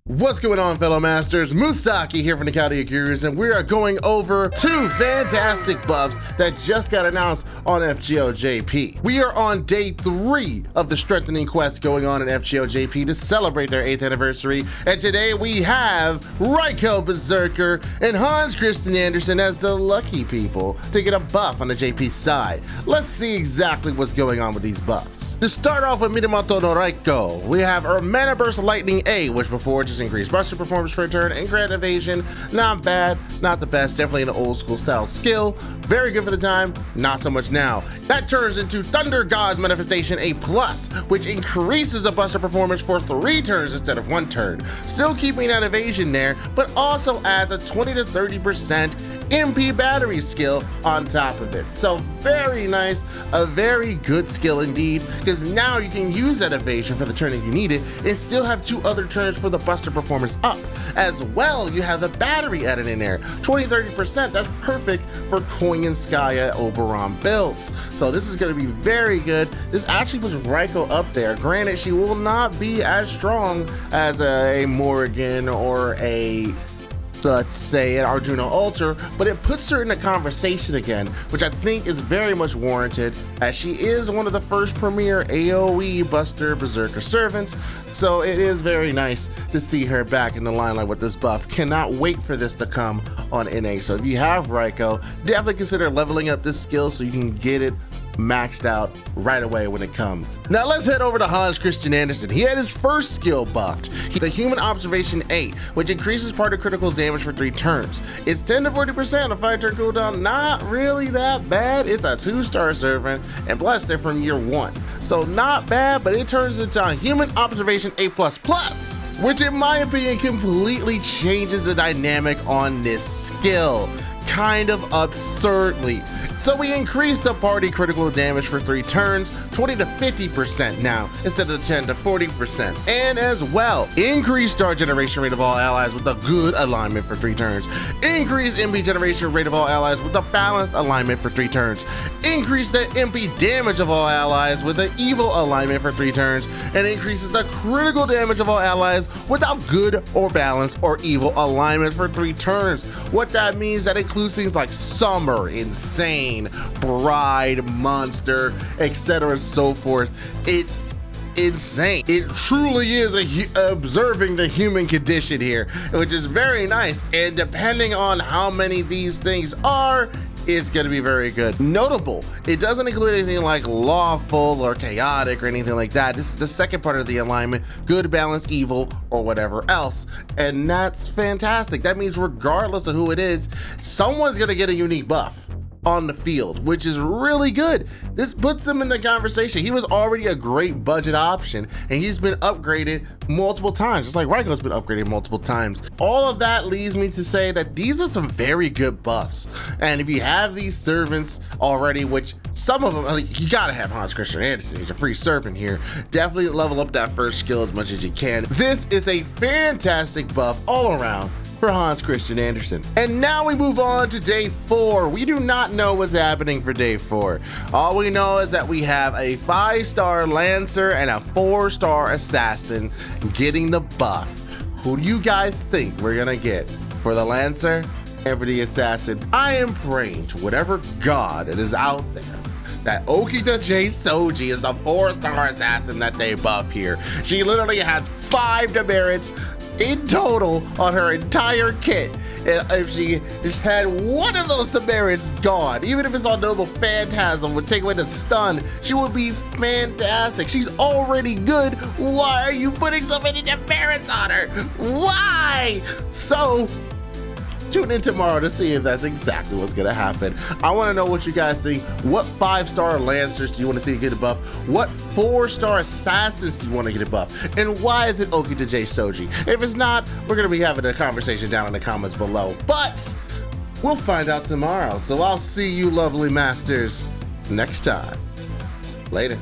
What's going on, fellow masters? Musaki here from the Chaldea Gurus, and we are going over two fantastic buffs that just got announced on FGO-JP. We are on day 3 of the strengthening quest going on in FGO-JP to celebrate their 8th anniversary, and today we have Raikou Berserker and Hans Christian Andersen as the lucky people to get a buff on the JP side. Let's see exactly what's going on with these buffs. To start off with Minamoto no Raikou, we have our Mana Burst Lightning A, which before just increased buster performance for a turn and grant evasion. Not bad, not the best, definitely an old school style skill. Very good for the time, not so much now. That turns into Thunder God's Manifestation A+, which increases the buster performance for 3 turns instead of 1 turn. Still keeping that evasion there, but also adds a 20 to 30% MP battery skill on top of it. So very nice, a very good skill indeed, because now you can use that evasion for the turn if you need it and still have 2 other turns for the buster performance up. As well, you have the battery added in there, 20-30%, that's perfect for Coin and Skya Oberon builds. So this is going to be very good. This actually puts Raikou up there. Granted, she will not be as strong as a Morrigan or a, let's say, an Arjuna Alter, but it puts her in the conversation again, which I think is very much warranted, as she is one of the first premier AoE Buster Berserker servants, so it is very nice to see her back in the limelight with this buff. Cannot wait for this to come on NA, so if you have Raikou, definitely consider leveling up this skill so you can get it maxed out right away when it comes. Now let's head over to Hans Christian Andersen. He had his first skill buffed, the Human Observation 8, which increases party critical damage for 3 turns. It's 10 to 40% of 5-turn cooldown, not really that bad. It's a 2-star servant, and plus they're from year 1. So not bad, but it turns into a Human Observation A++, which in my opinion completely changes the dynamic on this skill, kind of absurdly. So we increased the party critical damage for 3 turns, 20 to 50% now, instead of 10 to 40%. And as well, increase star generation rate of all allies with a good alignment for 3 turns. Increase MP generation rate of all allies with a balanced alignment for 3 turns. Increase the MP damage of all allies with an evil alignment for 3 turns. And increases the critical damage of all allies without good or balanced or evil alignment for 3 turns. What that means, that includes things like Summer, Insane, Bride, Monster, etc. and so forth. It's insane. It truly is observing the human condition here, which is very nice, and depending on how many these things are, it's going to be very good. Notable, it doesn't include anything like lawful or chaotic or anything like that. This is the second part of the alignment, good, balance, evil, or whatever else, and that's fantastic. That means regardless of who it is, someone's going to get a unique buff on the field, which is really good. This puts them in the conversation. He was already a great budget option, and he's been upgraded multiple times, just like Raikou's been upgraded multiple times. All of that leads me to say that these are some very good buffs, and if you have these servants already, which some of them, like, you gotta have Hans Christian Andersen, he's a free servant here, definitely level up that first skill as much as you can. This is a fantastic buff all around for Hans Christian Andersen. And now we move on to day 4. We do not know what's happening for day 4. All we know is that we have a 5-star Lancer and a 4-star Assassin getting the buff. Who do you guys think we're gonna get for the Lancer and for the Assassin? I am praying to whatever god it is out there that Okita J Soji is the 4-star assassin that they buff here. She literally has 5 demerits in total on her entire kit. And if she just had one of those demerits gone, even if it's on Noble Phantasm, would take away the stun, she would be fantastic. She's already good. Why are you putting so many demerits on her? Why? So tune in tomorrow to see if that's exactly what's gonna happen. I wanna know what you guys think. What 5-star Lancers do you wanna see get a buff? What 4-star Assassins do you wanna get a buff? And why is it Okita J Soji? If it's not, we're gonna be having a conversation down in the comments below. But we'll find out tomorrow. So I'll see you lovely masters next time. Later.